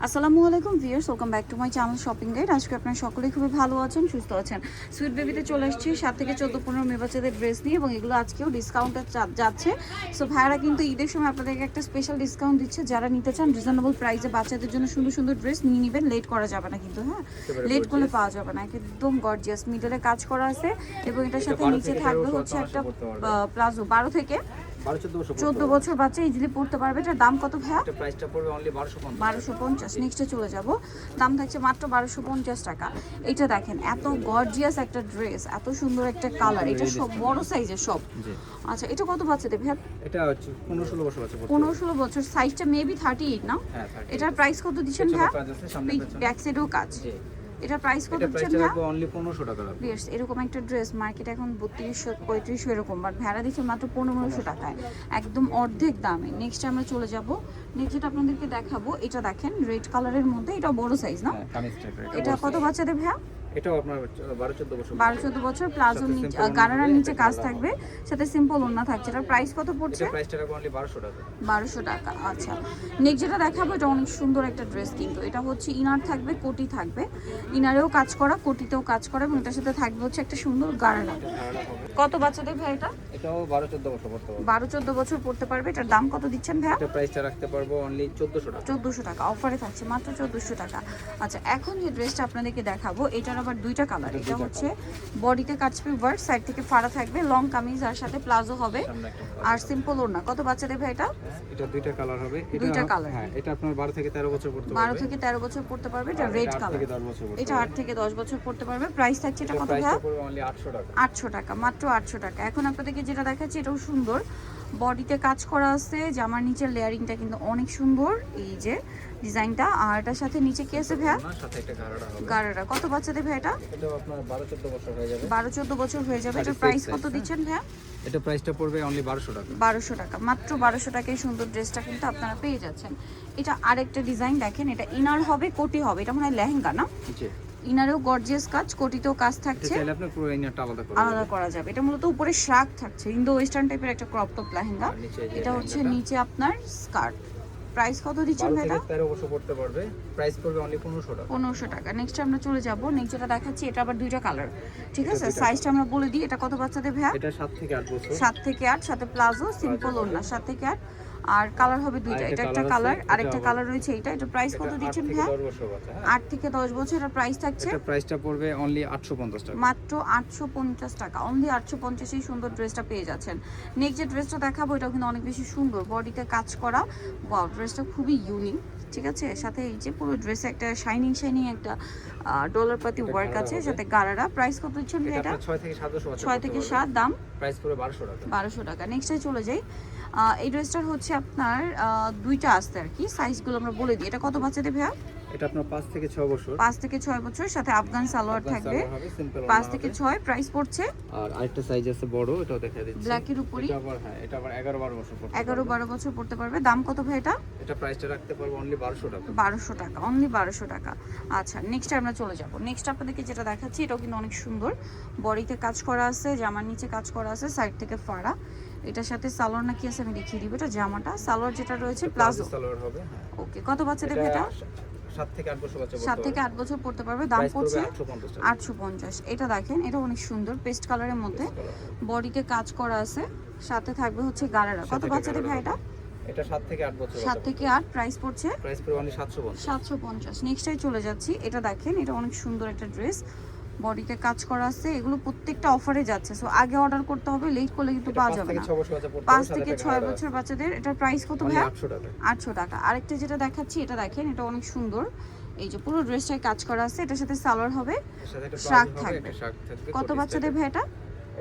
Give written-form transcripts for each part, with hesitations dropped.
আসসালামু আলাইকুম viewers, welcome back to my channel shopping guide. আজকে আপনারা সকলেই খুবই ভালো আছেন, সুস্থ আছেন। সুইট বেবিতে চলে আসছি 7 থেকে 14-15 মেয়ে বাচ্চাদের ড্রেস নিয়ে, এবং এগুলো আজকেও ডিসকাউন্টে যাচ্ছে। সো ভাইয়ারা কিন্তু ঈদের সময় আপনাদেরকে একটা স্পেশাল ডিসকাউন্ট দিচ্ছে। যারা নিতে চান রিজনেবল প্রাইসে বাচ্চাদের জন্য সুন্দর সুন্দর ড্রেস নিয়ে নেবেন, লেট করা যাবে না কিন্তু। হ্যাঁ, লেট করলে পাওয়া যাবে না। একদম গর্জিয়াস মিডলে কাজ করা আছে, এবং এটার সাথে নিচে থাকবে হচ্ছে একটা প্লাজো। 12 থেকে 14 বছর বাচ্চা ইজিলি পড়তে পারবে। এটার দাম কত ভাইয়া? এটা প্রাইসটা পড়বে অনলি 1250। নেক্সটে চলে যাব, দাম থাকছে মাত্র 1250 টাকা। এটা দেখেন, এত গর্জিয়াস একটা ড্রেস, এত সুন্দর একটা কালার। এটা সব বড় সাইজের সব। আচ্ছা, এটা কত বাচ্চাদের ভাইয়া? এটা হচ্ছে 15-16 বছর বাচ্চা। 15-16 বছর, সাইজটা মেবি 38 না? হ্যাঁ। এটার প্রাইস কত দিচ্ছেন ভাইয়া? ব্যাক সাইডেও কাজ। এটার প্রাইস কত দিচ্ছেন ভাইয়া? এটা অনলি 1500 টাকা লাগবে। বেশ, এরকম একটা ড্রেস মার্কেটে এখন 3200-3500 এরকম, বাট ভাড়া দিচ্ছে মাত্র 1500 টাকায়, একদম অর্ধেক দামে। নেক্সট আমরা চলে যাব, নেক্সট যেটা আপনাদেরকে দেখাবো, এটা দেখেন রেড কালারের মধ্যে, এটা বড় সাইজ না? এটা কত বাচ্চাদের ভাইয়া? এটাও আপনার 12-14 বছর। 12-14 বছর, প্লাজো নিচে গারারার নিচে কাজ থাকবে, সাথে সিম্পল ওড়না থাকছে। এটার প্রাইস কত পড়ছে? এটা প্রাইসটা রাখবো অনলি 1200 টাকা। 1200 টাকা। আচ্ছা, নেক্সট যেটা দেখাবো, এটা অনেক সুন্দর একটা ড্রেস কিন্তু। এটা হচ্ছে ইনার থাকবে, কোটি থাকবে, ইনারেও কাজ করা, কোটিতেও কাজ করা, এবং এটার সাথে থাকবে হচ্ছে একটা সুন্দর গারারা। কত বাচ্চাদের ভাই এটা? এটাও 12-14 বছর পড়তে পারবে। 12-14 বছর পড়তে পারবে। এটার দাম কত দিচ্ছেন ভাইয়া? এটা প্রাইসটা রাখতে পারবো অনলি 1400 টাকা। 1400 টাকা অফারে থাকছে, মাত্র 1400 টাকা। আচ্ছা, এখন যে ড্রেসটা আপনাদেরকে দেখাবো, এটার আবার দুইটা কালার। এটা হচ্ছে বডিতে কাটছবি ওয়ার্ক, সাইড থেকে ফাড়া থাকবে, লং কামিজ আর সাথে প্লাজো হবে, আর সিম্পল ওড়না। কত বাচ্চাদের ভাই এটা? এটা দুইটা কালার হবে। দুইটা কালার। হ্যাঁ, এটা আপনার 12 থেকে 13 বছর পড়তে পারবে। 12 থেকে 13 বছর পড়তে পারবে। এটা রেড কালার। এটা 8 থেকে 10 বছর পড়তে পারবে। প্রাইস থাকছে এটা কত ভাই? প্রাইসটা পড়বে অনলি 800 টাকা। 800 টাকা, মাত্র 800 টাকা। এখন আপনাদেরকে যেটা দেখাচ্ছি, এটাও সুন্দর, বডিতে কাজ করা আছে, জামার নিচের লেয়ারিংটা কিন্তু অনেক সুন্দর, এই যে ডিজাইনটা। আর এটার সাথে নিচে কি আছে ভাইয়া? সাথে একটা গারারা হবে। গারারা। কত বাচ্চাদের ভাই এটা? এটাও আপনার 12-14 বছর হয়ে যাবে। 12-14 বছর হয়ে যাবে। এটার প্রাইস কত দিচ্ছেন ভাইয়া? এটা প্রাইসটা পড়বে অনলি 1200 টাকা। 1200 টাকা, মাত্র 1200 টাকায় সুন্দর ড্রেসটা কিন্তু আপনারা পেয়ে যাচ্ছেন। এটা আরেকটা ডিজাইন দেখেন, এটা ইনার হবে, কোটি হবে। এটা মনে হয় লেহেঙ্গা না? জি। ইনারেও গর্জিয়াস কাজ, কোটিতেও কাজ থাকছে, চাইলে আপনি পুরো ইনারটা আলাদা করা যাবে। এটা মূলত উপরে শ্রাগ থাকছে, ইন্দো ওয়েস্টার্ন টাইপের একটা ক্রপ টপ লেহেঙ্গা। এটা হচ্ছে নিচে আপনার স্কার্ট। প্রাইস কত দিচ্ছেন ভাই এটা? 13 বছর পড়তে পারবে। প্রাইস পড়বে অনলি 1500 টাকা। 1500 টাকা। নেক্সট আমরা চলে যাব, নেক্সট যেটা দেখাচ্ছি, এটা আবার দুইটা কালার। ঠিক আছে, সাইজটা আমরা বলে দিই। এটা কত বাচ্চাদের ভাইয়া? এটা 7 থেকে 8 বছর। 7 থেকে 8, সাথে প্লাজো, সিম্পল ওড়না। 7 থেকে 8, আর কালার হবে দুইটা। এটা একটা কালার, আরেকটা কালার রয়েছে এটা। এটা প্রাইস কত দিচ্ছেন ভাইয়া? 10 বছর বাচ্চা। 8 থেকে 10 বছর। এটা প্রাইস থাকছে, এটা প্রাইসটা পড়বে অনলি 850 টাকা। মাত্র 850 টাকা। অনলি 850 এই সুন্দর ড্রেসটা পেয়ে যাচ্ছেন। নেক্সট যে ড্রেসটা দেখাবো, এটাও কিন্তু অনেক বেশি সুন্দর, বডিতে কাজ করা। ওয়াও, ড্রেসটা খুবই ইউনিক। ঠিক আছে, সাথে এই যে পুরো ড্রেসে একটা শাইনিং একটা ডলার পাতি ওয়ার্ক আছে, সাথে গারারা। প্রাইস কত দিচ্ছেন এটা? 6 থেকে 7 বছর। 6 থেকে 7, দাম প্রাইস পড়বে 1200 টাকা। 1200 টাকা। নেক্সটে চলে যাই, এই ড্রেসটার হচ্ছে আপনার দুইটা আসতে আর কি, সাইজগুলো আমরা বলে দিই। এটা কত বাচ্চাদের ভাইয়া? এটা আপনার 5 থেকে 6 বছর। 5 থেকে 6 বছর, সাথে আফগান সালোয়ার থাকবে। 5 থেকে 6, প্রাইস পড়ছে। আর আরেকটা সাইজ আছে বড়, এটাও দেখিয়ে দিচ্ছি। ব্ল্যাকের উপরই। এটা আবার হ্যাঁ, এটা আবার 11-12 বছর পড়তে পারবে। 11-12 বছর পড়তে পারবে। দাম কত ভাই এটা? এটা প্রাইসটা রাখতে পারবো অনলি 1200 টাকা। 1200 টাকা, অনলি 1200 টাকা। আচ্ছা, নেক্সট আমরা চলে যাব। নেক্সট আপনাদেরকে যেটা দেখাচ্ছি, এটাও কিন্তু অনেক সুন্দর, বডিতে কাজ করা আছে, জামার নিচে কাজ করা আছে, সাইড থেকে ফাড়া। এটার সাথে সালোয়ার না কি আছে আমি দেখিয়ে দিব। এটা জামাটা, সালোয়ার যেটা রয়েছে প্লাজো সালোয়ার হবে। হ্যাঁ, ওকে। কত বাচ্চাদের ভাই এটা? 7 থেকে 8 বছর বাচ্চা। 7 থেকে 8 বছর পড়তে পারবে। দাম পড়ছে 850 টাকা। 850। এটা দেখেন, এটা অনেক সুন্দর, পেস্ট কালারের মধ্যে, বডিতে কাজ করা আছে, সাথে থাকবে হচ্ছে গারারা। কত বাচ্চাদের ভাই এটা? এটা 7 থেকে 8 বছর। 7 থেকে 8, প্রাইস পড়ছে। প্রাইস পড়বে অনলি 750। 750। নেক্সটে চলে যাচ্ছি, এটা দেখেন, এটা অনেক সুন্দর একটা ড্রেস, বডিতে কাজ করা আছে। এগুলো প্রত্যেকটা অফারে যাচ্ছে, সো আগে অর্ডার করতে হবে, লেট করলে কিন্তু পাওয়া যাবে না। 5 থেকে 6 বছর বাচ্চাদের। এটার প্রাইস কত ভাই? 800 টাকা। 800 টাকা। আরেকটা যেটা দেখাচ্ছি, এটা দেখেন, এটা অনেক সুন্দর, এই যে পুরো ড্রেসটায় কাজ করা আছে। এটার সাথে সালোয়ার হবে, এর সাথে একটা শার্ট প্লাজো হবে, থাকবে। একটা শার্ট থাকবে। কত বাচ্চাদের ভাই এটা?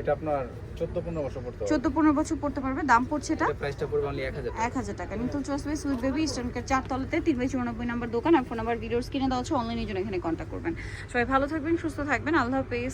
এটা আপনার 14-15 বছর পড়তে পারবে। 14-15 বছর পড়তে পারবে। দাম পড়ছে এটা? এটা প্রাইসটা পড়বে অনলি 1000 টাকা। 1000 টাকা। নিতুল চয়েস বাই সুইট বেবি, ইস্টার্নকের 4 তলাতে 3/94 নাম্বার দোকান। আর ফোন নাম্বার ভিডিওস কিনে দেওয়া হচ্ছে, অনলাইনের জন্য এখানে কন্ট্যাক্ট করবেন। সবাই ভালো থাকবেন, সুস্থ থাকবেন, আল্লাহ হাফেজ।